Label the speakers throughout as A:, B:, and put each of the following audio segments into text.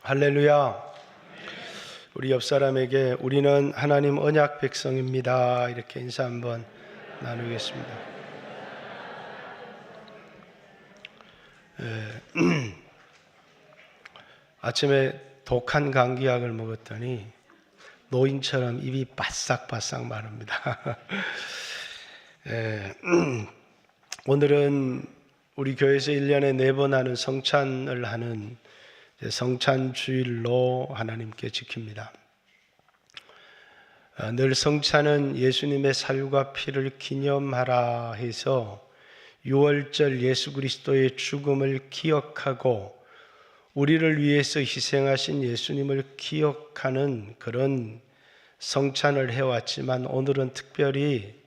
A: 할렐루야. 우리 옆 사람에게 우리는 하나님 언약 백성입니다. 이렇게 인사 한번 나누겠습니다. 아침에 독한 감기약을 먹었더니 노인처럼 입이 바싹바싹 마릅니다. 오늘은 우리 교회에서 1년에 4번 하는 성찬을 하는 성찬주일로 하나님께 지킵니다. 늘 성찬은 예수님의 살과 피를 기념하라 해서 6월절 예수 그리스도의 죽음을 기억하고 우리를 위해서 희생하신 예수님을 기억하는 그런 성찬을 해왔지만 오늘은 특별히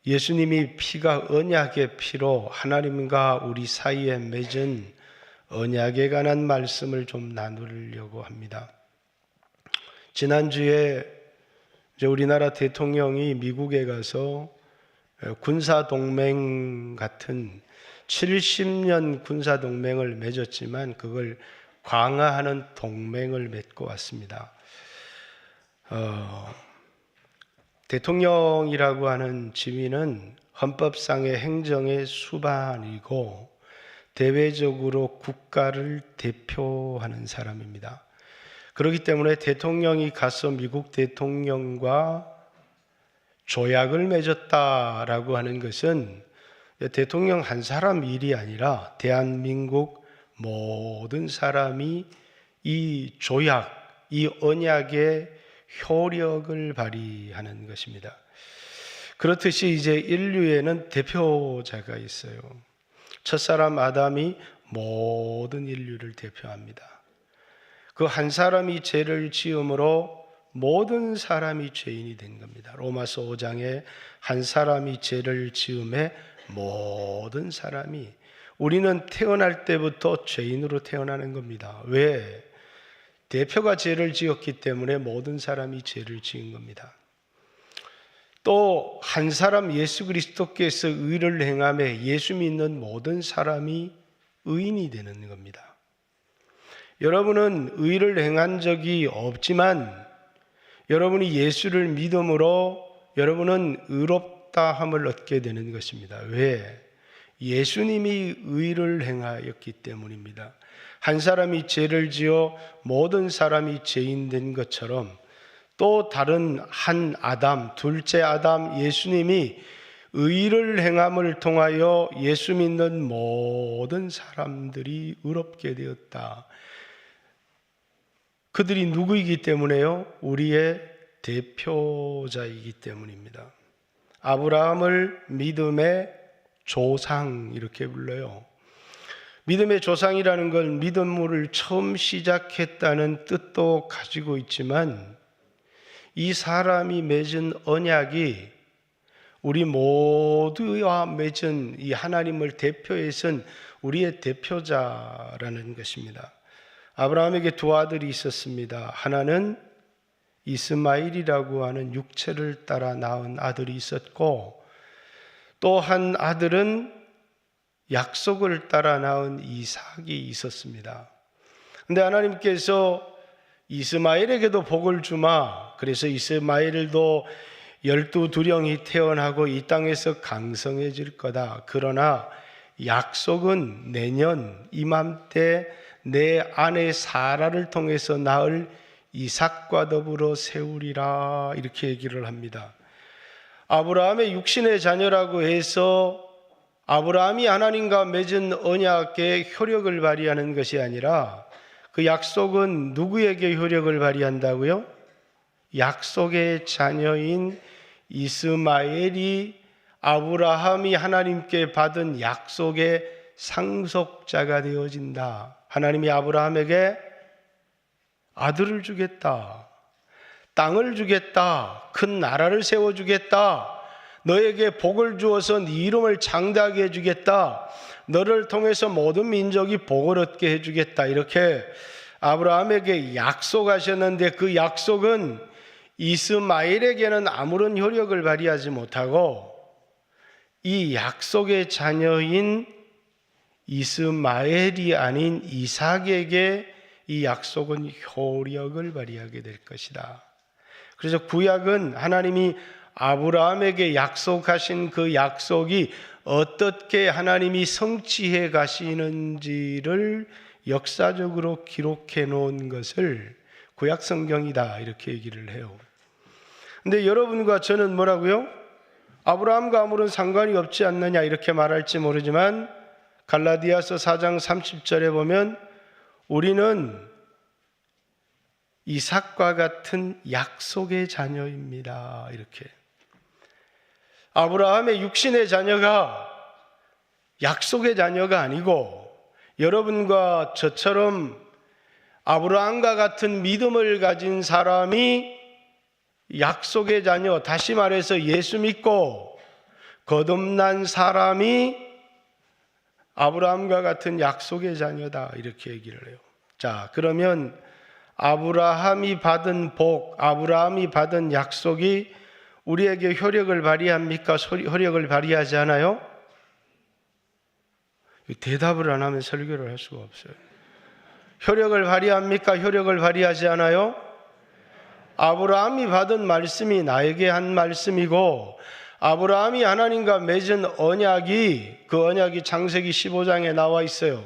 A: 예수님이 피가 언약의 피로 하나님과 우리 사이에 맺은 언약에 관한 말씀을 좀 나누려고 합니다. 지난주에 우리나라 대통령이 미국에 가서 군사동맹 같은 70년 군사동맹을 맺었지만 그걸 강화하는 동맹을 맺고 왔습니다. 대통령이라고 하는 지위는 헌법상의 행정의 수반이고 대외적으로 국가를 대표하는 사람입니다. 그렇기 때문에 대통령이 가서 미국 대통령과 조약을 맺었다라고 하는 것은 대통령 한 사람 일이 아니라 대한민국 모든 사람이 이 조약, 이 언약의 효력을 발휘하는 것입니다. 그렇듯이 이제 인류에는 대표자가 있어요. 첫사람 아담이 모든 인류를 대표합니다. 그 한 사람이 죄를 지음으로 모든 사람이 죄인이 된 겁니다. 로마서 5장에 한 사람이 죄를 지음에 모든 사람이, 우리는 태어날 때부터 죄인으로 태어나는 겁니다. 왜? 대표가 죄를 지었기 때문에 모든 사람이 죄를 지은 겁니다. 또 한 사람 예수 그리스도께서 의를 행하며 예수 믿는 모든 사람이 의인이 되는 겁니다. 여러분은 의를 행한 적이 없지만 여러분이 예수를 믿음으로 여러분은 의롭다함을 얻게 되는 것입니다. 왜? 예수님이 의를 행하였기 때문입니다. 한 사람이 죄를 지어 모든 사람이 죄인 된 것처럼 또 다른 한 아담, 둘째 아담 예수님이 의를 행함을 통하여 예수 믿는 모든 사람들이 의롭게 되었다. 그들이 누구이기 때문에요? 우리의 대표자이기 때문입니다. 아브라함을 믿음의 조상 이렇게 불러요. 믿음의 조상이라는 걸 믿음을 처음 시작했다는 뜻도 가지고 있지만 이 사람이 맺은 언약이 우리 모두와 맺은 이 하나님을 대표해선 우리의 대표자라는 것입니다. 아브라함에게 두 아들이 있었습니다. 하나는 이스마엘이라고 하는 육체를 따라 낳은 아들이 있었고 또 한 아들은 약속을 따라 낳은 이삭이 있었습니다. 그런데 하나님께서 이스마엘에게도 복을 주마. 그래서 이스마엘도 12두령이 태어나고 이 땅에서 강성해질 거다. 그러나 약속은 내년 이맘때 내 아내 사라를 통해서 낳을 이삭과 더불어 세우리라. 이렇게 얘기를 합니다. 아브라함의 육신의 자녀라고 해서 아브라함이 하나님과 맺은 언약의 효력을 발휘하는 것이 아니라 그 약속은 누구에게 효력을 발휘한다고요? 약속의 자녀인 이스마엘이 아브라함이 하나님께 받은 약속의 상속자가 되어진다. 하나님이 아브라함에게 아들을 주겠다, 땅을 주겠다, 큰 나라를 세워주겠다, 너에게 복을 주어서 네 이름을 장대하게 해주겠다, 너를 통해서 모든 민족이 복을 얻게 해주겠다, 이렇게 아브라함에게 약속하셨는데 그 약속은 이스마엘에게는 아무런 효력을 발휘하지 못하고 이 약속의 자녀인 이스마엘이 아닌 이삭에게 이 약속은 효력을 발휘하게 될 것이다. 그래서 구약은 하나님이 아브라함에게 약속하신 그 약속이 어떻게 하나님이 성취해 가시는지를 역사적으로 기록해 놓은 것을 구약 성경이다 이렇게 얘기를 해요. 근데 여러분과 저는 뭐라고요? 아브라함과 아무런 상관이 없지 않느냐 이렇게 말할지 모르지만 갈라디아서 4장 30절에 보면 우리는 이삭과 같은 약속의 자녀입니다. 이렇게. 아브라함의 육신의 자녀가 약속의 자녀가 아니고 여러분과 저처럼 아브라함과 같은 믿음을 가진 사람이 약속의 자녀, 다시 말해서 예수 믿고 거듭난 사람이 아브라함과 같은 약속의 자녀다 이렇게 얘기를 해요. 자, 그러면 아브라함이 받은 복, 아브라함이 받은 약속이 우리에게 효력을 발휘합니까? 효력을 발휘하지 않아요? 대답을 안 하면 설교를 할 수가 없어요. 효력을 발휘합니까? 효력을 발휘하지 않아요? 아브라함이 받은 말씀이 나에게 한 말씀이고 아브라함이 하나님과 맺은 언약이 그 언약이 창세기 15장에 나와 있어요.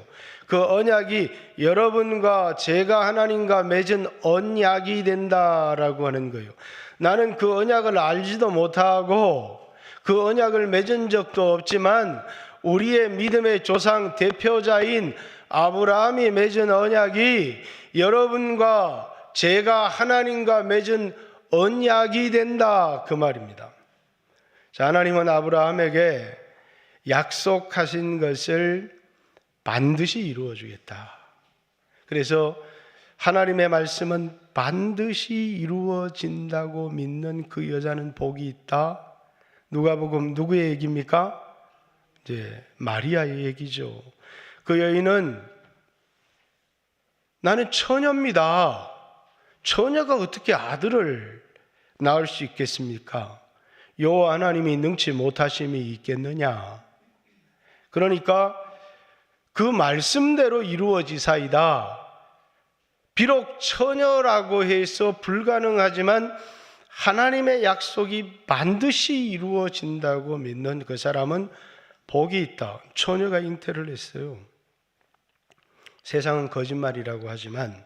A: 그 언약이 여러분과 제가 하나님과 맺은 언약이 된다라고 하는 거예요. 나는 그 언약을 알지도 못하고 그 언약을 맺은 적도 없지만 우리의 믿음의 조상 대표자인 아브라함이 맺은 언약이 여러분과 제가 하나님과 맺은 언약이 된다 그 말입니다. 자, 하나님은 아브라함에게 약속하신 것을 반드시 이루어 주겠다. 그래서 하나님의 말씀은 반드시 이루어진다고 믿는 그 여자는 복이 있다. 누가복음 누구의 얘기입니까? 이제 마리아의 얘기죠. 그 여인은 나는 처녀입니다. 처녀가 어떻게 아들을 낳을 수 있겠습니까? 여호와 하나님이 능치 못하심이 있겠느냐? 그러니까 그 말씀대로 이루어지사이다. 비록 처녀라고 해서 불가능하지만 하나님의 약속이 반드시 이루어진다고 믿는 그 사람은 복이 있다. 처녀가 잉태를 했어요. 세상은 거짓말이라고 하지만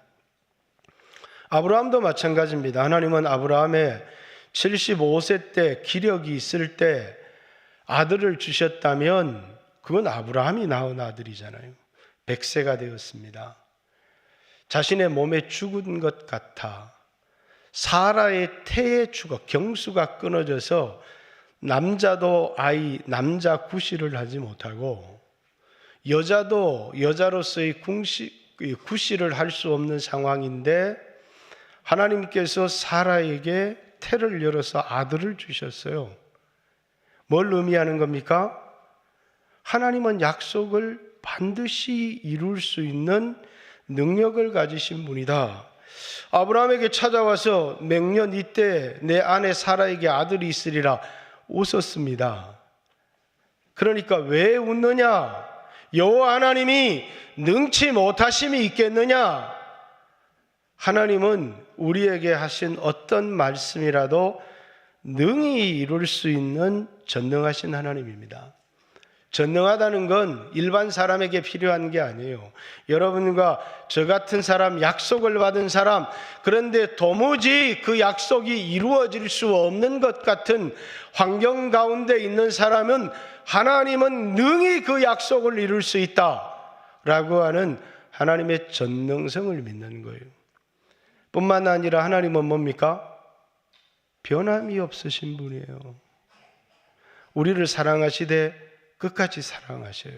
A: 아브라함도 마찬가지입니다. 하나님은 아브라함의 75세 때 기력이 있을 때 아들을 주셨다면 그건 아브라함이 낳은 아들이잖아요. 100세가 되었습니다. 자신의 몸에 죽은 것 같아 사라의 태에 죽어 경수가 끊어져서 남자도 남자 구실을 하지 못하고 여자도 여자로서의 구실을 할 수 없는 상황인데 하나님께서 사라에게 태를 열어서 아들을 주셨어요. 뭘 의미하는 겁니까? 하나님은 약속을 반드시 이룰 수 있는 능력을 가지신 분이다. 아브라함에게 찾아와서 맹년 이때 내 아내 사라에게 아들이 있으리라 웃었습니다. 그러니까 왜 웃느냐? 여호와 하나님이 능치 못하심이 있겠느냐? 하나님은 우리에게 하신 어떤 말씀이라도 능히 이룰 수 있는 전능하신 하나님입니다. 전능하다는 건 일반 사람에게 필요한 게 아니에요. 여러분과 저 같은 사람, 약속을 받은 사람, 그런데 도무지 그 약속이 이루어질 수 없는 것 같은 환경 가운데 있는 사람은 하나님은 능히 그 약속을 이룰 수 있다라고 하는 하나님의 전능성을 믿는 거예요. 뿐만 아니라 하나님은 뭡니까? 변함이 없으신 분이에요. 우리를 사랑하시되 끝까지 사랑하셔요.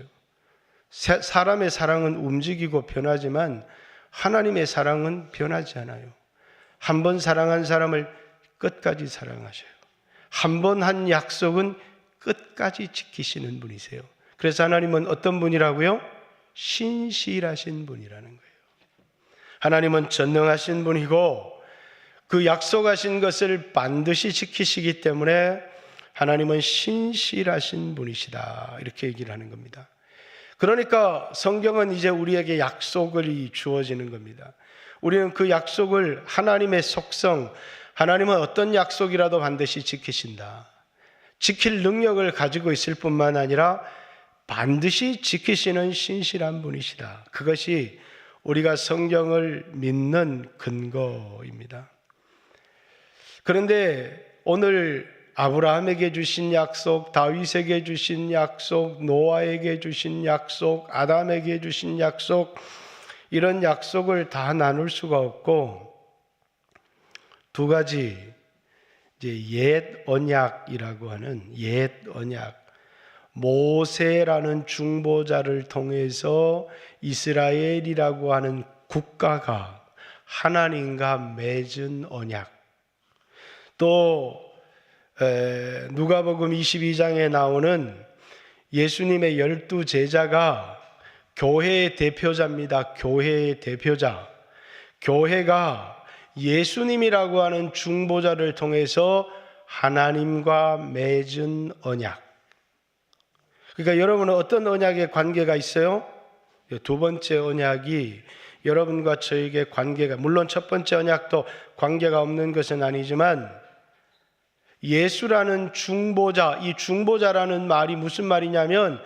A: 사람의 사랑은 움직이고 변하지만 하나님의 사랑은 변하지 않아요. 한 번 사랑한 사람을 끝까지 사랑하셔요. 한 번 한 약속은 끝까지 지키시는 분이세요. 그래서 하나님은 어떤 분이라고요? 신실하신 분이라는 거예요. 하나님은 전능하신 분이고 그 약속하신 것을 반드시 지키시기 때문에 하나님은 신실하신 분이시다 이렇게 얘기를 하는 겁니다. 그러니까 성경은 이제 우리에게 약속을 주어지는 겁니다. 우리는 그 약속을 하나님의 속성, 하나님은 어떤 약속이라도 반드시 지키신다. 지킬 능력을 가지고 있을 뿐만 아니라 반드시 지키시는 신실한 분이시다. 그것이 우리가 성경을 믿는 근거입니다. 그런데 오늘 아브라함에게 주신 약속, 다윗에게 주신 약속, 노아에게 주신 약속, 아담에게 주신 약속, 이런 약속을 다 나눌 수가 없고 두 가지 이제 옛 언약이라고 하는 옛 언약, 모세라는 중보자를 통해서 이스라엘이라고 하는 국가가 하나님과 맺은 언약, 또 누가복음 22장에 나오는 예수님의 12제자가 교회의 대표자입니다. 교회의 대표자. 교회가 예수님이라고 하는 중보자를 통해서 하나님과 맺은 언약. 그러니까 여러분은 어떤 언약에 관계가 있어요? 두 번째 언약이 여러분과 저에게 관계가, 물론 첫 번째 언약도 관계가 없는 것은 아니지만 예수라는 중보자, 이 중보자라는 말이 무슨 말이냐면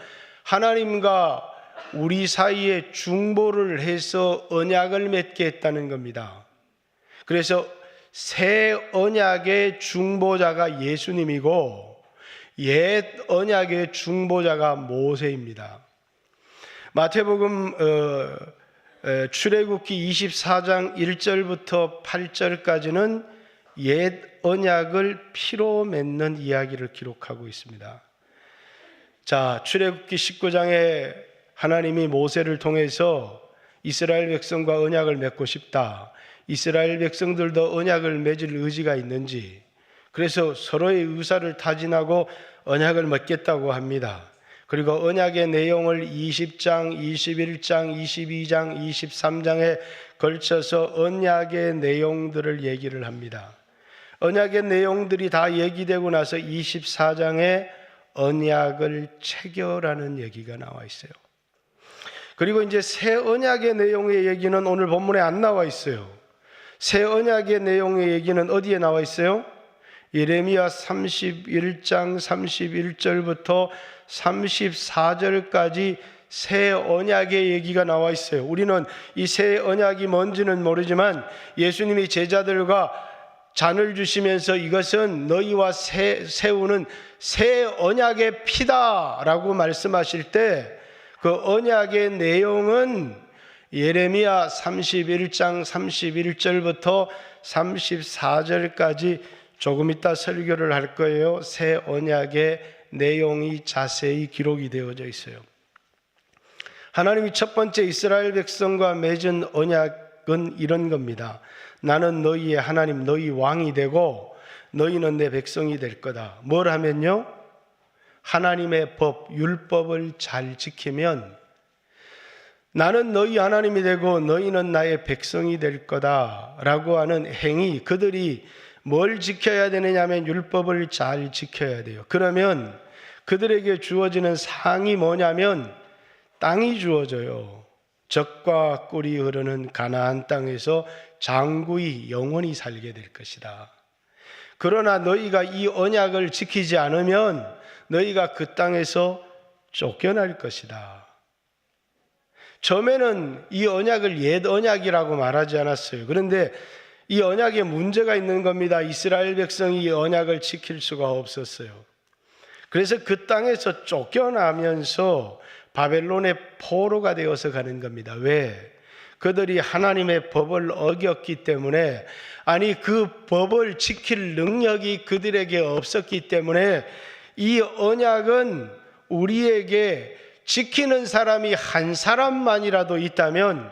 A: 하나님과 우리 사이에 중보를 해서 언약을 맺게 했다는 겁니다. 그래서 새 언약의 중보자가 예수님이고 옛 언약의 중보자가 모세입니다. 마태복음 출애굽기 24장 1절부터 8절까지는 옛 언약을 피로 맺는 이야기를 기록하고 있습니다. 자, 출애굽기 19장에 하나님이 모세를 통해서 이스라엘 백성과 언약을 맺고 싶다. 이스라엘 백성들도 언약을 맺을 의지가 있는지, 그래서 서로의 의사를 타진하고 언약을 맺겠다고 합니다. 그리고 언약의 내용을 20장, 21장, 22장, 23장에 걸쳐서 언약의 내용들을 얘기를 합니다. 언약의 내용들이 다 얘기되고 나서 24장에 언약을 체결하는 얘기가 나와 있어요. 그리고 이제 새 언약의 내용의 얘기는 오늘 본문에 안 나와 있어요. 새 언약의 내용의 얘기는 어디에 나와 있어요? 예레미야 31장 31절부터 34절까지 새 언약의 얘기가 나와 있어요. 우리는 이 새 언약이 뭔지는 모르지만 예수님이 제자들과 잔을 주시면서 이것은 너희와 세우는 새 언약의 피다라고 말씀하실 때 그 언약의 내용은 예레미야 31장 31절부터 34절까지 조금 이따 설교를 할 거예요. 새 언약의 내용이 자세히 기록이 되어져 있어요. 하나님이 첫 번째 이스라엘 백성과 맺은 언약은 이런 겁니다. 나는 너희의 하나님, 너희 왕이 되고 너희는 내 백성이 될 거다. 뭘 하면요? 하나님의 법, 율법을 잘 지키면 나는 너희 하나님이 되고 너희는 나의 백성이 될 거다라고 하는 행위, 그들이 뭘 지켜야 되느냐면 율법을 잘 지켜야 돼요. 그러면 그들에게 주어지는 상이 뭐냐면 땅이 주어져요. 젖과 꿀이 흐르는 가나안 땅에서 장구히 영원히 살게 될 것이다. 그러나 너희가 이 언약을 지키지 않으면 너희가 그 땅에서 쫓겨날 것이다. 처음에는 이 언약을 옛 언약이라고 말하지 않았어요. 그런데 이 언약에 문제가 있는 겁니다. 이스라엘 백성이 이 언약을 지킬 수가 없었어요. 그래서 그 땅에서 쫓겨나면서 바벨론의 포로가 되어서 가는 겁니다. 왜? 그들이 하나님의 법을 어겼기 때문에, 아니 그 법을 지킬 능력이 그들에게 없었기 때문에 이 언약은 우리에게 지키는 사람이 한 사람만이라도 있다면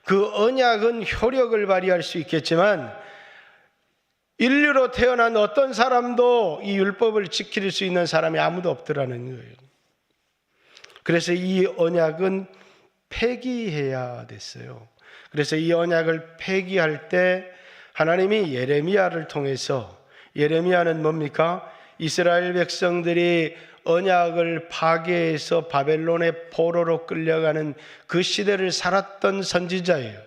A: 그 언약은 효력을 발휘할 수 있겠지만 인류로 태어난 어떤 사람도 이 율법을 지킬 수 있는 사람이 아무도 없더라는 거예요. 그래서 이 언약은 폐기해야 됐어요. 그래서 이 언약을 폐기할 때 하나님이 예레미야를 통해서, 예레미야는 뭡니까? 이스라엘 백성들이 언약을 파괴해서 바벨론의 포로로 끌려가는 그 시대를 살았던 선지자예요.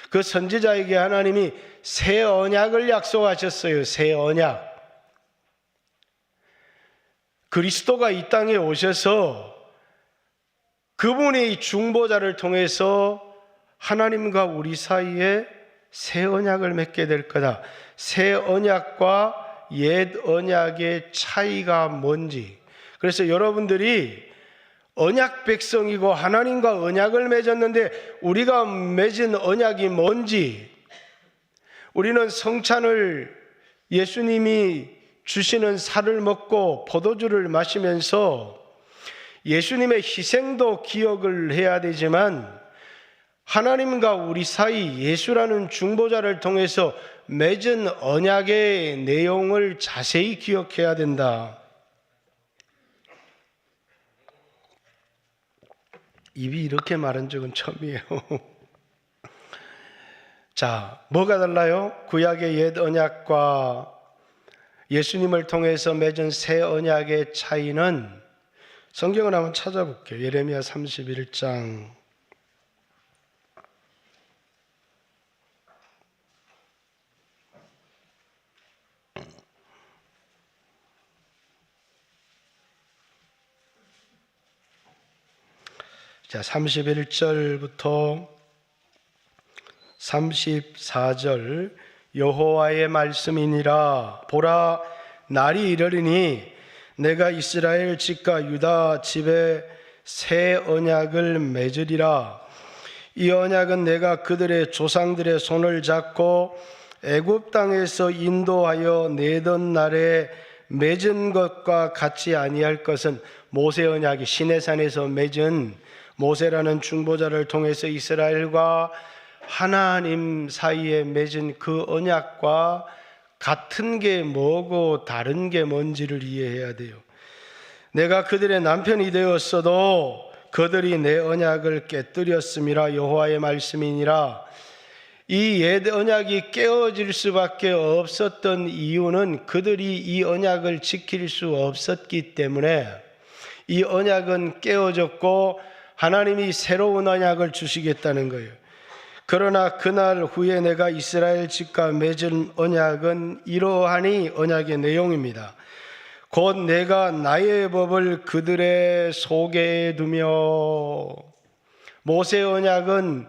A: 그 선지자에게 하나님이 새 언약을 약속하셨어요. 새 언약. 그리스도가 이 땅에 오셔서 그분의 중보자를 통해서 하나님과 우리 사이에 새 언약을 맺게 될 거다. 새 언약과 옛 언약의 차이가 뭔지. 그래서 여러분들이 언약 백성이고 하나님과 언약을 맺었는데 우리가 맺은 언약이 뭔지, 우리는 성찬을 예수님이 주시는 살을 먹고 포도주를 마시면서 예수님의 희생도 기억을 해야 되지만 하나님과 우리 사이 예수라는 중보자를 통해서 맺은 언약의 내용을 자세히 기억해야 된다. 입이 이렇게 마른 적은 처음이에요. 자, 뭐가 달라요? 구약의 옛 언약과 예수님을 통해서 맺은 새 언약의 차이는 성경을 한번 찾아볼게요. 예레미야 31장. 자, 31절부터 34절. 여호와의 말씀이니라. 보라, 날이 이르리니 내가 이스라엘 집과 유다 집에 새 언약을 맺으리라. 이 언약은 내가 그들의 조상들의 손을 잡고 애굽 땅에서 인도하여 내던 날에 맺은 것과 같이 아니할 것은 모세 언약이 시내산에서 맺은 모세라는 중보자를 통해서 이스라엘과 하나님 사이에 맺은 그 언약과 같은 게 뭐고 다른 게 뭔지를 이해해야 돼요. 내가 그들의 남편이 되었어도 그들이 내 언약을 깨뜨렸음이라. 여호와의 말씀이니라. 이 옛 언약이 깨어질 수밖에 없었던 이유는 그들이 이 언약을 지킬 수 없었기 때문에 이 언약은 깨어졌고 하나님이 새로운 언약을 주시겠다는 거예요. 그러나 그날 후에 내가 이스라엘 집과 맺은 언약은 이러하니 언약의 내용입니다. 곧 내가 나의 법을 그들의 속에 두며. 모세 언약은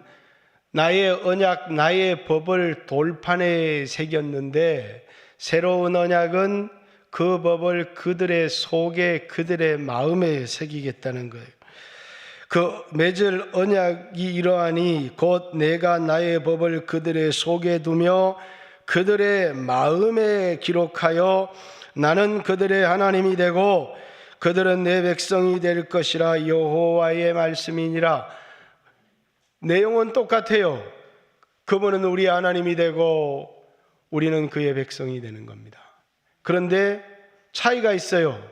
A: 나의 언약, 나의 법을 돌판에 새겼는데 새로운 언약은 그 법을 그들의 속에, 그들의 마음에 새기겠다는 거예요. 그 맺을 언약이 이러하니 곧 내가 나의 법을 그들의 속에 두며 그들의 마음에 기록하여 나는 그들의 하나님이 되고 그들은 내 백성이 될 것이라. 여호와의 말씀이니라. 내용은 똑같아요. 그분은 우리 하나님이 되고 우리는 그의 백성이 되는 겁니다. 그런데 차이가 있어요.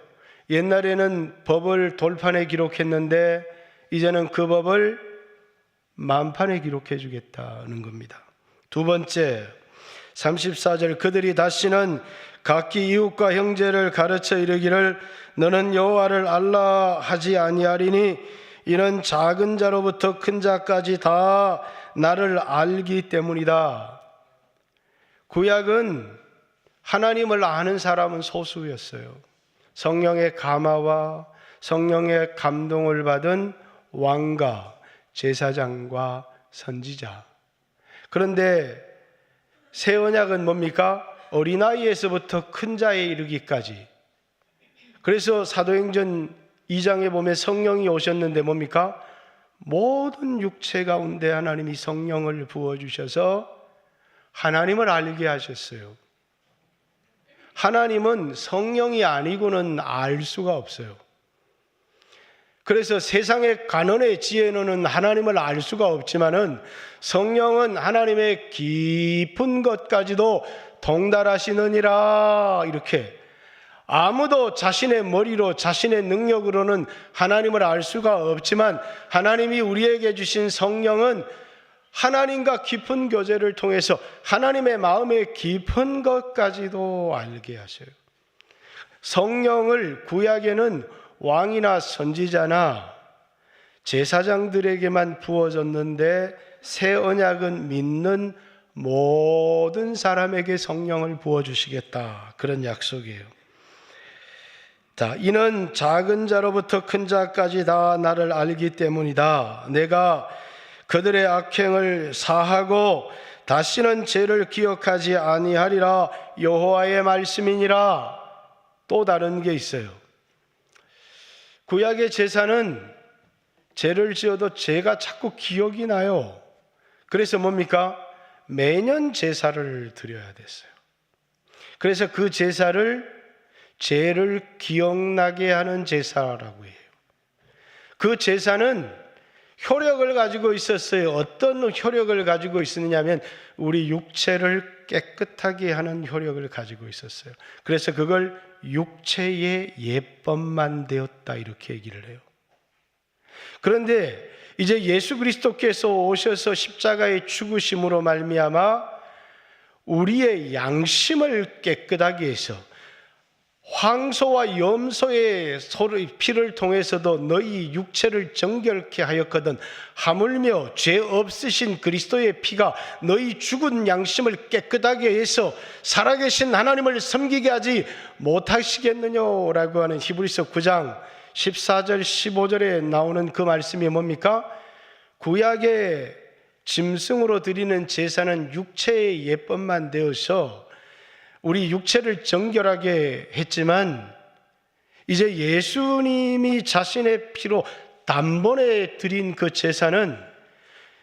A: 옛날에는 법을 돌판에 기록했는데 이제는 그 법을 만판에 기록해 주겠다는 겁니다. 두 번째, 34절. 그들이 다시는 각기 이웃과 형제를 가르쳐 이르기를 너는 여호와를 알라 하지 아니하리니 이는 작은 자로부터 큰 자까지 다 나를 알기 때문이다. 구약은 하나님을 아는 사람은 소수였어요. 성령의 감화와 성령의 감동을 받은 왕과 제사장과 선지자. 그런데 새 언약은 뭡니까? 어린아이에서부터 큰 자에 이르기까지. 그래서 사도행전 2장에 보면 성령이 오셨는데 뭡니까? 모든 육체 가운데 하나님이 성령을 부어주셔서 하나님을 알게 하셨어요. 하나님은 성령이 아니고는 알 수가 없어요. 그래서 세상의 간언의 지혜로는 하나님을 알 수가 없지만은 성령은 하나님의 깊은 것까지도 통달하시느니라. 이렇게 아무도 자신의 머리로 자신의 능력으로는 하나님을 알 수가 없지만 하나님이 우리에게 주신 성령은 하나님과 깊은 교제를 통해서 하나님의 마음의 깊은 것까지도 알게 하셔요. 성령을 구약에는 왕이나 선지자나 제사장들에게만 부어졌는데 새 언약은 믿는 모든 사람에게 성령을 부어주시겠다, 그런 약속이에요. 자, 이는 작은 자로부터 큰 자까지 다 나를 알기 때문이다. 내가 그들의 악행을 사하고 다시는 죄를 기억하지 아니하리라. 여호와의 말씀이니라. 또 다른 게 있어요. 구약의 제사는 죄를 지어도 죄가 자꾸 기억이 나요. 그래서 뭡니까? 매년 제사를 드려야 됐어요. 그래서 그 제사를 죄를 기억나게 하는 제사라고 해요. 그 제사는 효력을 가지고 있었어요. 어떤 효력을 가지고 있었냐면 우리 육체를 깨끗하게 하는 효력을 가지고 있었어요. 그래서 그걸 육체의 예법만 되었다, 이렇게 얘기를 해요. 그런데 이제 예수 그리스도께서 오셔서 십자가의 죽으심으로 말미암아 우리의 양심을 깨끗하게 해서 황소와 염소의 피를 통해서도 너희 육체를 정결케 하였거든 하물며 죄 없으신 그리스도의 피가 너희 죽은 양심을 깨끗하게 해서 살아계신 하나님을 섬기게 하지 못하시겠느냐라고 하는 히브리서 9장 14절 15절에 나오는 그 말씀이 뭡니까? 구약의 짐승으로 드리는 제사는 육체의 예법만 되어서 우리 육체를 정결하게 했지만 이제 예수님이 자신의 피로 단번에 드린 그 제사는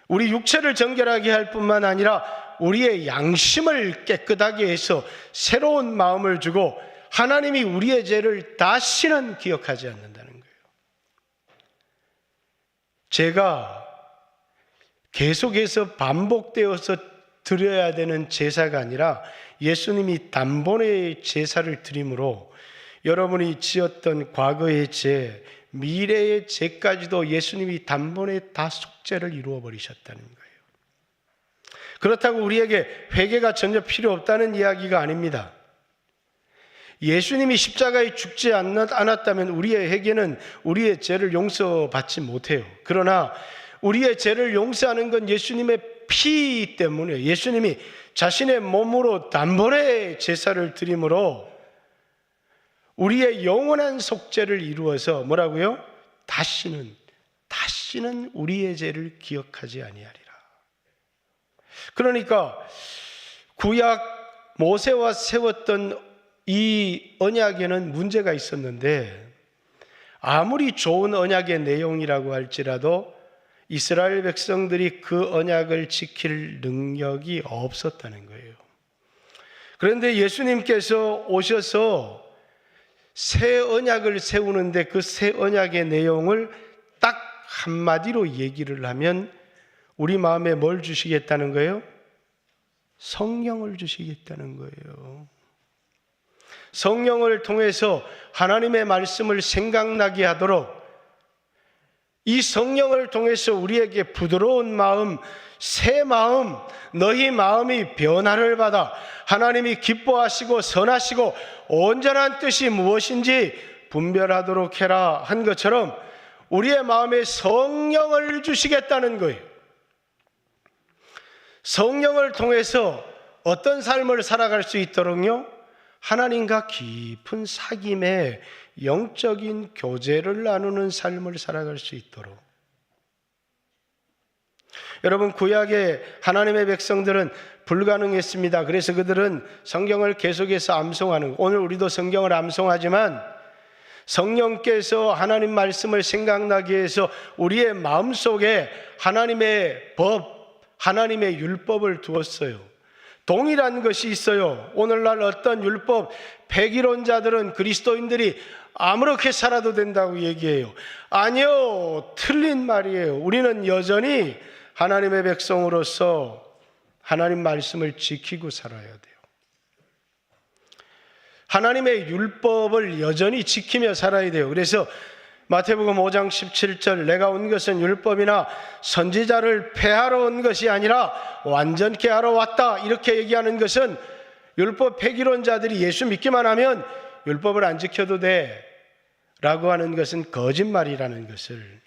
A: 우리 육체를 정결하게 할 뿐만 아니라 우리의 양심을 깨끗하게 해서 새로운 마음을 주고 하나님이 우리의 죄를 다시는 기억하지 않는다는 거예요. 죄가 계속해서 반복되어서 드려야 되는 제사가 아니라 예수님이 단번에 제사를 드림으로 여러분이 지었던 과거의 죄, 미래의 죄까지도 예수님이 단번에 다 속죄를 이루어 버리셨다는 거예요. 그렇다고 우리에게 회개가 전혀 필요 없다는 이야기가 아닙니다. 예수님이 십자가에 죽지 않았다면 우리의 회개는 우리의 죄를 용서받지 못해요. 그러나 우리의 죄를 용서하는 건 예수님의 피 때문에 예수님이 자신의 몸으로 단번에 제사를 드림으로 우리의 영원한 속죄를 이루어서 뭐라고요? 다시는 우리의 죄를 기억하지 아니하리라. 그러니까 구약 모세와 세웠던 이 언약에는 문제가 있었는데 아무리 좋은 언약의 내용이라고 할지라도 이스라엘 백성들이 그 언약을 지킬 능력이 없었다는 거예요. 그런데 예수님께서 오셔서 새 언약을 세우는데 그 새 언약의 내용을 딱 한마디로 얘기를 하면 우리 마음에 뭘 주시겠다는 거예요? 성령을 주시겠다는 거예요. 성령을 통해서 하나님의 말씀을 생각나게 하도록 이 성령을 통해서 우리에게 부드러운 마음, 새 마음, 너희 마음이 변화를 받아 하나님이 기뻐하시고 선하시고 온전한 뜻이 무엇인지 분별하도록 해라 한 것처럼 우리의 마음에 성령을 주시겠다는 거예요. 성령을 통해서 어떤 삶을 살아갈 수 있도록요? 하나님과 깊은 사귐의 영적인 교제를 나누는 삶을 살아갈 수 있도록. 여러분, 구약의 하나님의 백성들은 불가능했습니다. 그래서 그들은 성경을 계속해서 암송하는, 오늘 우리도 성경을 암송하지만 성령께서 하나님 말씀을 생각나게 해서 우리의 마음속에 하나님의 법, 하나님의 율법을 두었어요. 동일한 것이 있어요. 오늘날 어떤 율법, 백일원자들은 그리스도인들이 아무렇게 살아도 된다고 얘기해요. 아니요, 틀린 말이에요. 우리는 여전히 하나님의 백성으로서 하나님 말씀을 지키고 살아야 돼요. 하나님의 율법을 여전히 지키며 살아야 돼요. 그래서 마태복음 5장 17절 내가 온 것은 율법이나 선지자를 폐하러 온 것이 아니라 완전케 하러 왔다, 이렇게 얘기하는 것은 율법 폐기론자들이 예수 믿기만 하면 율법을 안 지켜도 돼 하는 것은 거짓말이라는 것을,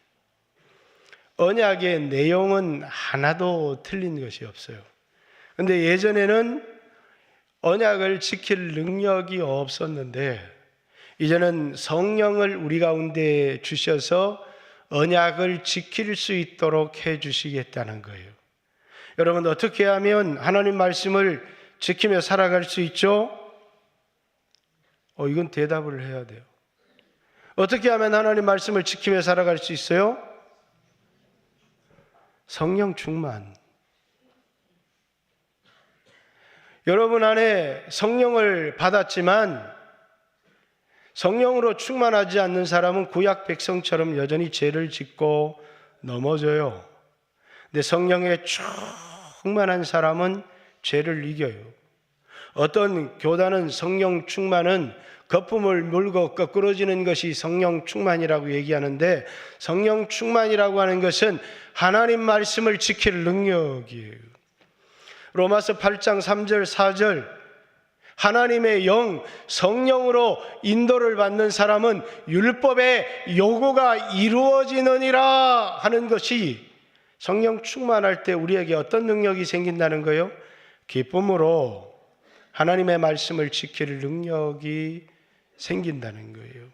A: 언약의 내용은 하나도 틀린 것이 없어요. 그런데 예전에는 언약을 지킬 능력이 없었는데 이제는 성령을 우리 가운데 주셔서 언약을 지킬 수 있도록 해 주시겠다는 거예요. 여러분, 어떻게 하면 하나님 말씀을 지키며 살아갈 수 있죠? 이건 대답을 해야 돼요. 어떻게 하면 하나님 말씀을 지키며 살아갈 수 있어요? 성령 충만. 여러분 안에 성령을 받았지만 성령으로 충만하지 않는 사람은 구약 백성처럼 여전히 죄를 짓고 넘어져요. 근데 성령에 충만한 사람은 죄를 이겨요. 어떤 교단은 성령 충만은 거품을 물고 거꾸러지는 것이 성령 충만이라고 얘기하는데, 성령 충만이라고 하는 것은 하나님 말씀을 지킬 능력이에요. 로마서 8장 3절 4절, 하나님의 영, 성령으로 인도를 받는 사람은 율법의 요구가 이루어지느니라 하는 것이, 성령 충만할 때 우리에게 어떤 능력이 생긴다는 거예요? 기쁨으로 하나님의 말씀을 지킬 능력이 생긴다는 거예요.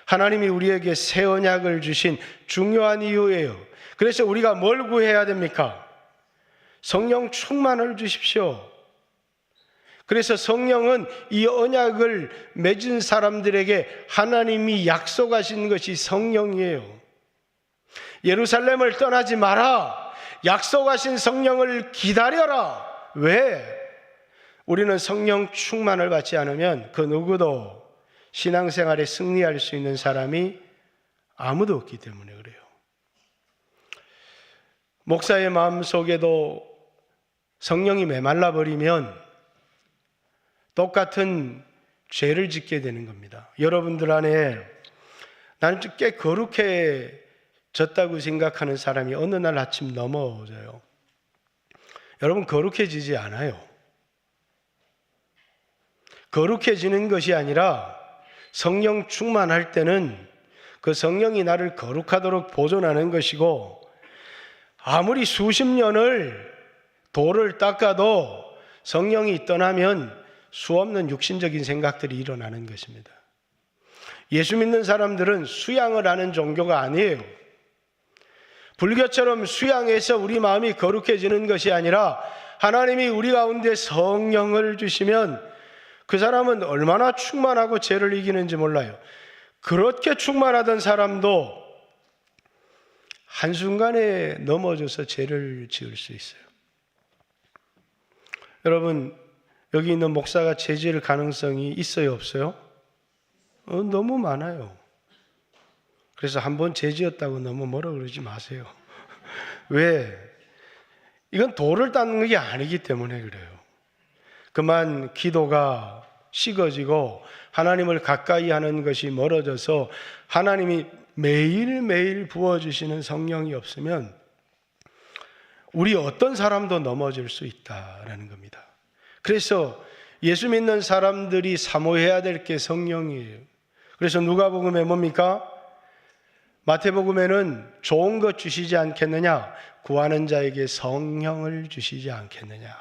A: 하나님이 우리에게 새 언약을 주신 중요한 이유예요. 그래서 우리가 뭘 구해야 됩니까? 성령 충만을 주십시오. 그래서 성령은 이 언약을 맺은 사람들에게 하나님이 약속하신 것이 성령이에요. 예루살렘을 떠나지 마라. 약속하신 성령을 기다려라. 왜? 우리는 성령 충만을 받지 않으면 그 누구도 신앙생활에 승리할 수 있는 사람이 아무도 없기 때문에 그래요. 목사의 마음속에도 성령이 메말라 버리면 똑같은 죄를 짓게 되는 겁니다. 여러분들 안에 나는 꽤 거룩해졌다고 생각하는 사람이 어느 날 아침 넘어져요. 여러분, 거룩해지지 않아요. 거룩해지는 것이 아니라 성령 충만할 때는 그 성령이 나를 거룩하도록 보존하는 것이고, 아무리 수십 년을 돌을 닦아도 성령이 떠나면 수없는 육신적인 생각들이 일어나는 것입니다. 예수 믿는 사람들은 수양을 하는 종교가 아니에요. 불교처럼 수양해서 우리 마음이 거룩해지는 것이 아니라 하나님이 우리 가운데 성령을 주시면 그 사람은 얼마나 충만하고 죄를 이기는지 몰라요. 그렇게 충만하던 사람도 한순간에 넘어져서 죄를 지을 수 있어요. 여러분, 여기 있는 목사가 죄 지을 가능성이 있어요, 없어요? 너무 많아요. 그래서 한번 죄 지었다고 너무 뭐라 그러지 마세요. 왜? 이건 돌을 닦는 게 아니기 때문에 그래요. 그만 기도가 식어지고 하나님을 가까이 하는 것이 멀어져서 하나님이 매일매일 부어주시는 성령이 없으면 우리 어떤 사람도 넘어질 수 있다라는 겁니다. 그래서 예수 믿는 사람들이 사모해야 될 게 성령이에요. 그래서 누가복음에 뭡니까? 마태복음에는 좋은 것 주시지 않겠느냐? 구하는 자에게 성령을 주시지 않겠느냐?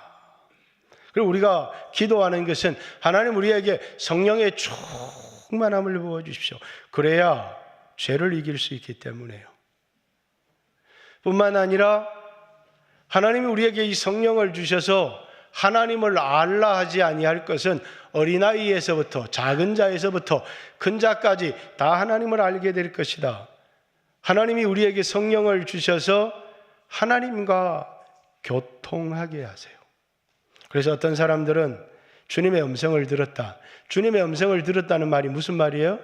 A: 그리고 우리가 기도하는 것은 하나님 우리에게 성령의 충만함을 부어주십시오. 그래야 죄를 이길 수 있기 때문에요. 뿐만 아니라 하나님이 우리에게 이 성령을 주셔서 하나님을 알라 하지 아니할 것은 어린아이에서부터 작은 자에서부터 큰 자까지 다 하나님을 알게 될 것이다. 하나님이 우리에게 성령을 주셔서 하나님과 교통하게 하세요. 그래서 어떤 사람들은 주님의 음성을 들었다. 주님의 음성을 들었다는 말이 무슨 말이에요?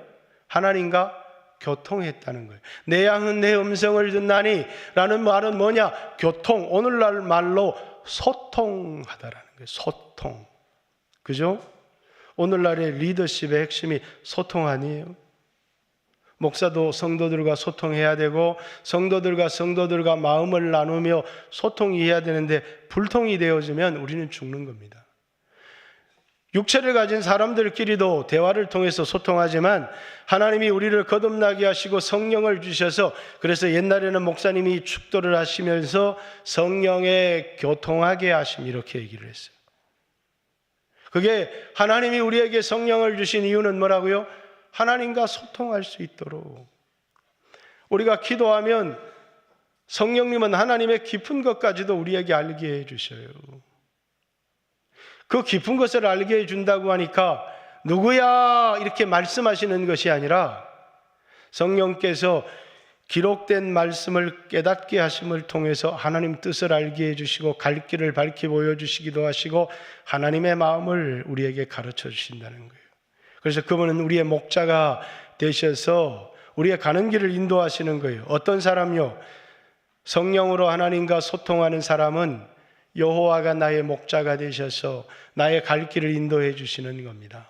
A: 하나님과 교통했다는 거예요. 내 양은 내 음성을 듣나니 라는 말은 뭐냐? 교통, 오늘날 말로 소통하다라는 거예요. 소통. 그죠? 오늘날의 리더십의 핵심이 소통 아니에요? 목사도 성도들과 소통해야 되고 성도들과 마음을 나누며 소통이 해야 되는데 불통이 되어지면 우리는 죽는 겁니다. 육체를 가진 사람들끼리도 대화를 통해서 소통하지만 하나님이 우리를 거듭나게 하시고 성령을 주셔서, 그래서 옛날에는 목사님이 축도를 하시면서 성령에 교통하게 하심 이렇게 얘기를 했어요. 그게 하나님이 우리에게 성령을 주신 이유는 뭐라고요? 하나님과 소통할 수 있도록. 우리가 기도하면 성령님은 하나님의 깊은 것까지도 우리에게 알게 해주셔요. 그 깊은 것을 알게 해준다고 하니까 누구야 이렇게 말씀하시는 것이 아니라 성령께서 기록된 말씀을 깨닫게 하심을 통해서 하나님 뜻을 알게 해주시고 갈 길을 밝히 보여주시기도 하시고 하나님의 마음을 우리에게 가르쳐 주신다는 거예요. 그래서 그분은 우리의 목자가 되셔서 우리의 가는 길을 인도하시는 거예요. 어떤 사람요? 성령으로 하나님과 소통하는 사람은 여호와가 나의 목자가 되셔서 나의 갈 길을 인도해 주시는 겁니다.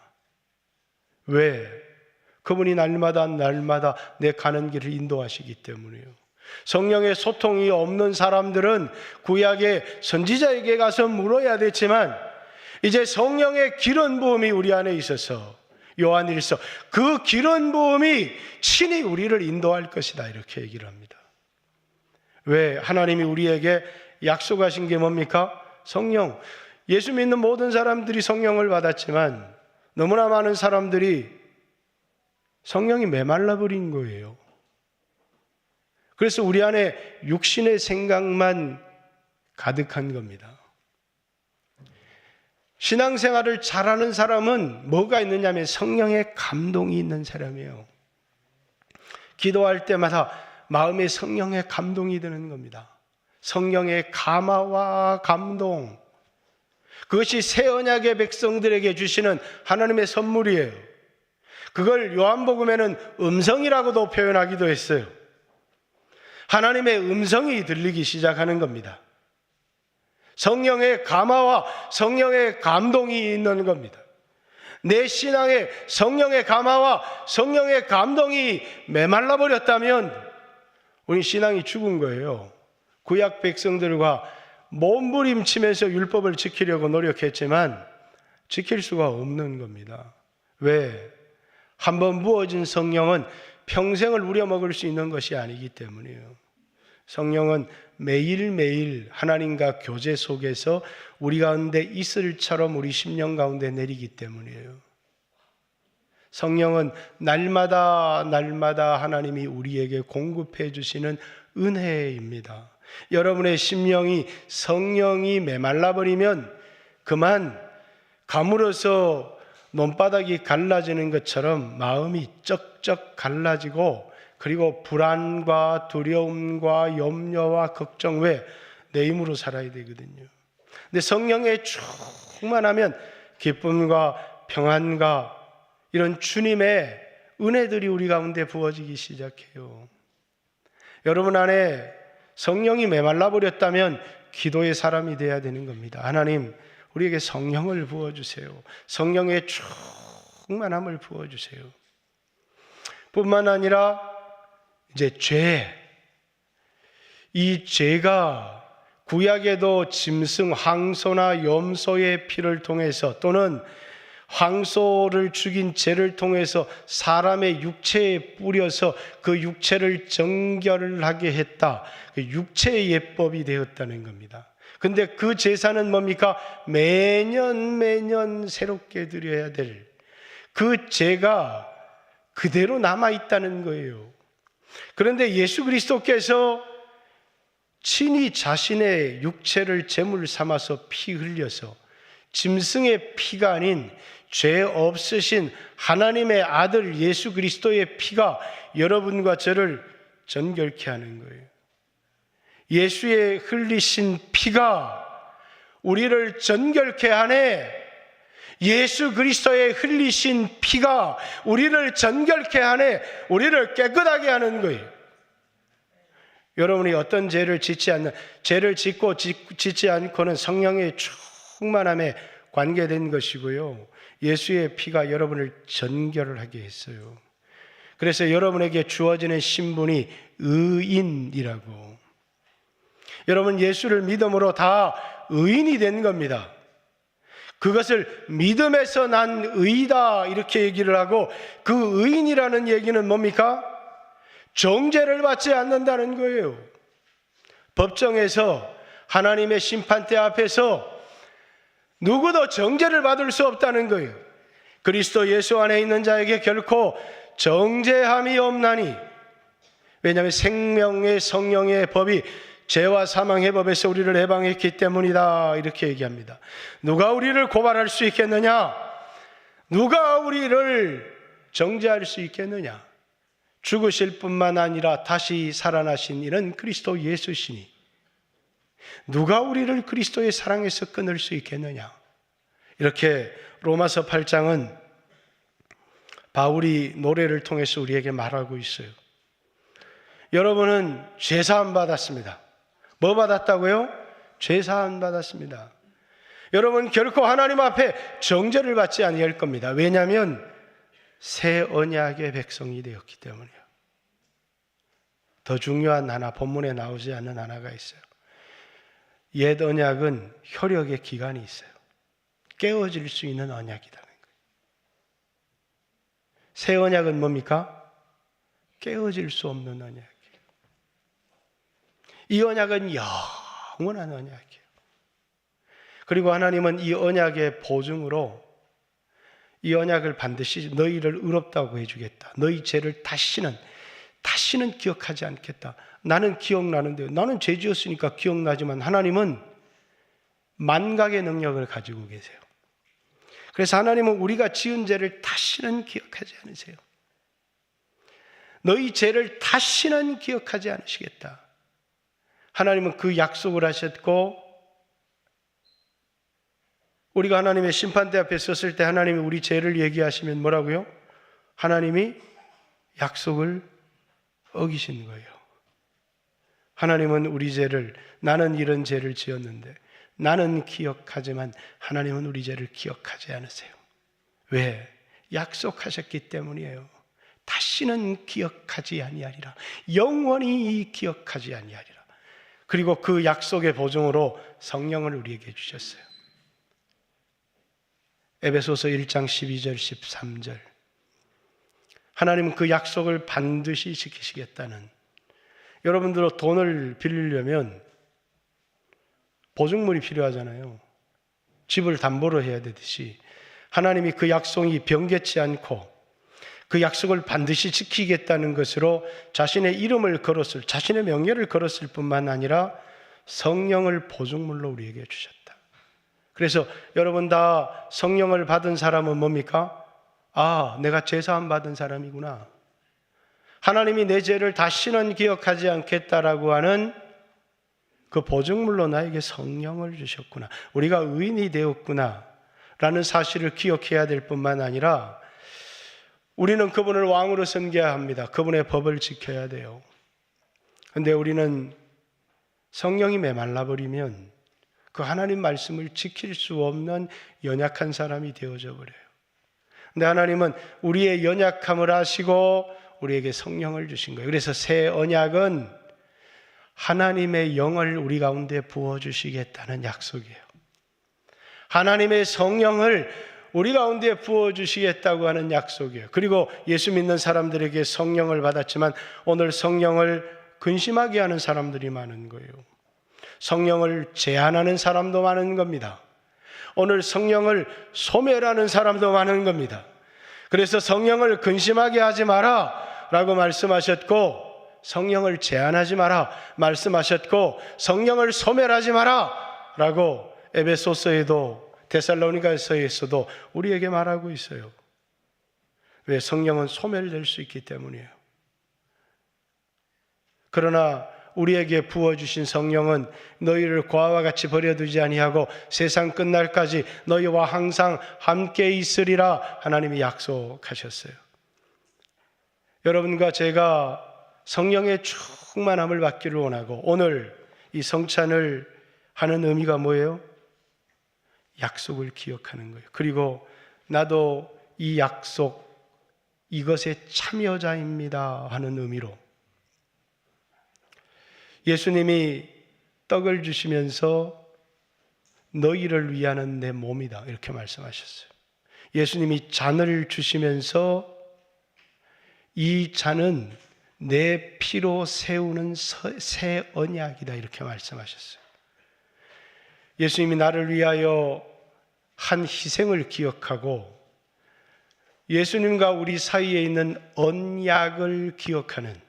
A: 왜? 그분이 날마다 내 가는 길을 인도하시기 때문이에요. 성령의 소통이 없는 사람들은 구약의 선지자에게 가서 물어야 되지만 이제 성령의 기름 부음이 우리 안에 있어서 요한일서 그 기름 부음이 친히 우리를 인도할 것이다 이렇게 얘기를 합니다. 왜? 하나님이 우리에게 약속하신 게 뭡니까? 성령. 예수 믿는 모든 사람들이 성령을 받았지만 너무나 많은 사람들이 성령이 메말라 버린 거예요. 그래서 우리 안에 육신의 생각만 가득한 겁니다. 신앙생활을 잘하는 사람은 뭐가 있느냐면 성령의 감동이 있는 사람이에요. 기도할 때마다 마음에 성령의 감동이 드는 겁니다. 성령의 감화와 감동, 그것이 새 언약의 백성들에게 주시는 하나님의 선물이에요. 그걸 요한복음에는 음성이라고도 표현하기도 했어요. 하나님의 음성이 들리기 시작하는 겁니다. 성령의 감화와 성령의 감동이 있는 겁니다. 내 신앙에 성령의 감화와 성령의 감동이 메말라 버렸다면 우리 신앙이 죽은 거예요. 구약 백성들과 몸부림치면서 율법을 지키려고 노력했지만 지킬 수가 없는 겁니다. 왜? 한번 부어진 성령은 평생을 우려먹을 수 있는 것이 아니기 때문이에요. 성령은 매일매일 하나님과 교제 속에서 우리 가운데 이슬처럼 우리 심령 가운데 내리기 때문이에요. 성령은 날마다 하나님이 우리에게 공급해 주시는 은혜입니다. 여러분의 심령이 성령이 메말라버리면 그만 가물어서 논바닥이 갈라지는 것처럼 마음이 쩍쩍 갈라지고, 그리고 불안과 두려움과 염려와 걱정, 왜? 내 힘으로 살아야 되거든요. 근데 성령에 충만하면 기쁨과 평안과 이런 주님의 은혜들이 우리 가운데 부어지기 시작해요. 여러분 안에 성령이 메말라 버렸다면 기도의 사람이 되어야 되는 겁니다. 하나님, 우리에게 성령을 부어주세요. 성령의 충만함을 부어주세요. 뿐만 아니라 이제 이 죄가 구약에도 짐승, 황소나 염소의 피를 통해서 또는 황소를 죽인 죄를 통해서 사람의 육체에 뿌려서 그 육체를 정결하게 했다. 그 육체의 예법이 되었다는 겁니다. 근데 그 제사는 뭡니까? 매년 새롭게 드려야 될 그 죄가 그대로 남아있다는 거예요. 그런데 예수 그리스도께서 친히 자신의 육체를 제물 삼아서 피 흘려서 짐승의 피가 아닌 죄 없으신 하나님의 아들 예수 그리스도의 피가 여러분과 저를 정결케 하는 거예요. 예수의 흘리신 피가 우리를 정결케 하네. 예수 그리스도의 흘리신 피가 우리를 정결케 하네. 우리를 깨끗하게 하는 거예요. 여러분이 어떤 죄를 짓고 짓지 않고는 성령의 충만함에 관계된 것이고요. 예수의 피가 여러분을 정결을 하게 했어요. 그래서 여러분에게 주어지는 신분이 의인이라고. 여러분 예수를 믿음으로 다 의인이 된 겁니다. 그것을 믿음에서 난 의다 이렇게 얘기를 하고, 그 의인이라는 얘기는 뭡니까? 정죄를 받지 않는다는 거예요. 법정에서 하나님의 심판대 앞에서 누구도 정죄를 받을 수 없다는 거예요. 그리스도 예수 안에 있는 자에게 결코 정죄함이 없나니, 왜냐하면 생명의 성령의 법이 죄와 사망의 법에서 우리를 해방했기 때문이다 이렇게 얘기합니다. 누가 우리를 고발할 수 있겠느냐? 누가 우리를 정죄할 수 있겠느냐? 죽으실 뿐만 아니라 다시 살아나신 이는 그리스도 예수시니 누가 우리를 그리스도의 사랑에서 끊을 수 있겠느냐? 이렇게 로마서 8장은 바울이 노래를 통해서 우리에게 말하고 있어요. 여러분은 죄사함 받았습니다. 뭐 받았다고요? 죄사함 받았습니다. 여러분 결코 하나님 앞에 정죄를 받지 아니할 겁니다. 왜냐하면 새 언약의 백성이 되었기 때문이에요. 더 중요한 하나, 본문에 나오지 않는 하나가 있어요. 옛 언약은 효력의 기간이 있어요. 깨어질 수 있는 언약이라는 거예요. 새 언약은 뭡니까? 깨어질 수 없는 언약. 이 언약은 영원한 언약이에요. 그리고 하나님은 이 언약의 보증으로 이 언약을 반드시 너희를 의롭다고 해주겠다. 너희 죄를 다시는 기억하지 않겠다. 나는 기억나는데, 나는 죄 지었으니까 기억나지만 하나님은 만각의 능력을 가지고 계세요. 그래서 하나님은 우리가 지은 죄를 다시는 기억하지 않으세요. 너희 죄를 다시는 기억하지 않으시겠다. 하나님은 그 약속을 하셨고, 우리가 하나님의 심판대 앞에 섰을 때 하나님이 우리 죄를 얘기하시면 뭐라고요? 하나님이 약속을 어기신 거예요. 하나님은 우리 죄를, 나는 이런 죄를 지었는데 나는 기억하지만 하나님은 우리 죄를 기억하지 않으세요. 왜? 약속하셨기 때문이에요. 다시는 기억하지 아니하리라. 영원히 기억하지 아니하리라. 그리고 그 약속의 보증으로 성령을 우리에게 주셨어요. 에베소서 1장 12절 13절. 하나님은 그 약속을 반드시 지키시겠다는, 여러분들 돈을 빌리려면 보증물이 필요하잖아요. 집을 담보로 해야 되듯이 하나님이 그 약속이 변개치 않고 그 약속을 반드시 지키겠다는 것으로 자신의 이름을 걸었을, 자신의 명예를 걸었을 뿐만 아니라 성령을 보증물로 우리에게 주셨다. 그래서 여러분 다 성령을 받은 사람은 뭡니까? 아, 내가 죄사함 받은 사람이구나. 하나님이 내 죄를 다시는 기억하지 않겠다라고 하는 그 보증물로 나에게 성령을 주셨구나. 우리가 의인이 되었구나 라는 사실을 기억해야 될 뿐만 아니라 우리는 그분을 왕으로 섬겨야 합니다. 그분의 법을 지켜야 돼요. 그런데 우리는 성령이 메말라버리면 그 하나님 말씀을 지킬 수 없는 연약한 사람이 되어져 버려요. 그런데 하나님은 우리의 연약함을 아시고 우리에게 성령을 주신 거예요. 그래서 새 언약은 하나님의 영을 우리 가운데 부어주시겠다는 약속이에요. 하나님의 성령을 우리 가운데 부어주시겠다고 하는 약속이에요. 그리고 예수 믿는 사람들에게 성령을 받았지만 오늘 성령을 근심하게 하는 사람들이 많은 거예요. 성령을 제한하는 사람도 많은 겁니다. 오늘 성령을 소멸하는 사람도 많은 겁니다. 그래서 성령을 근심하게 하지 마라 라고 말씀하셨고, 성령을 제한하지 마라 말씀하셨고, 성령을 소멸하지 마라 라고 에베소서에도 데살로니가서에서도 우리에게 말하고 있어요. 왜? 성령은 소멸될 수 있기 때문이에요. 그러나 우리에게 부어주신 성령은 너희를 고아와 같이 버려두지 아니하고 세상 끝날까지 너희와 항상 함께 있으리라 하나님이 약속하셨어요. 여러분과 제가 성령의 충만함을 받기를 원하고 오늘 이 성찬을 하는 의미가 뭐예요? 약속을 기억하는 거예요. 그리고 나도 이 약속, 이것의 참여자입니다 하는 의미로 예수님이 떡을 주시면서 너희를 위하는 내 몸이다. 이렇게 말씀하셨어요. 예수님이 잔을 주시면서 이 잔은 내 피로 세우는 새 언약이다. 이렇게 말씀하셨어요. 예수님이 나를 위하여 한 희생을 기억하고 예수님과 우리 사이에 있는 언약을 기억하는,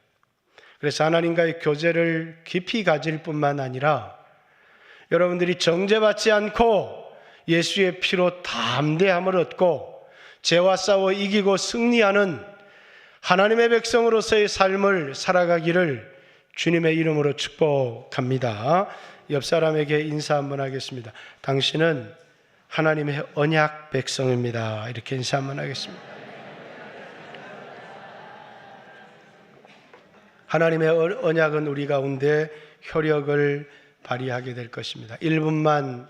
A: 그래서 하나님과의 교제를 깊이 가질 뿐만 아니라 여러분들이 정죄받지 않고 예수의 피로 담대함을 얻고 죄와 싸워 이기고 승리하는 하나님의 백성으로서의 삶을 살아가기를 주님의 이름으로 축복합니다. 옆 사람에게 인사 한번 하겠습니다. 당신은 하나님의 언약 백성입니다. 이렇게 인사 한번 하겠습니다. 하나님의 언약은 우리 가운데 효력을 발휘하게 될 것입니다. 1분만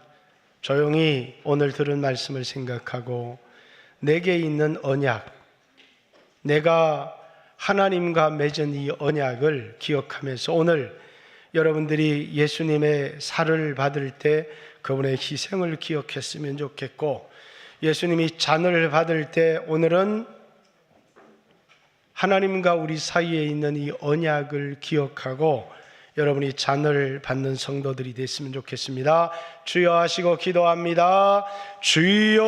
A: 조용히 오늘 들은 말씀을 생각하고 내게 있는 언약, 내가 하나님과 맺은 이 언약을 기억하면서 오늘 여러분들이 예수님의 살을 받을 때 그분의 희생을 기억했으면 좋겠고, 예수님이 잔을 받을 때 오늘은 하나님과 우리 사이에 있는 이 언약을 기억하고 여러분이 잔을 받는 성도들이 됐으면 좋겠습니다. 주여 하시고 기도합니다. 주여.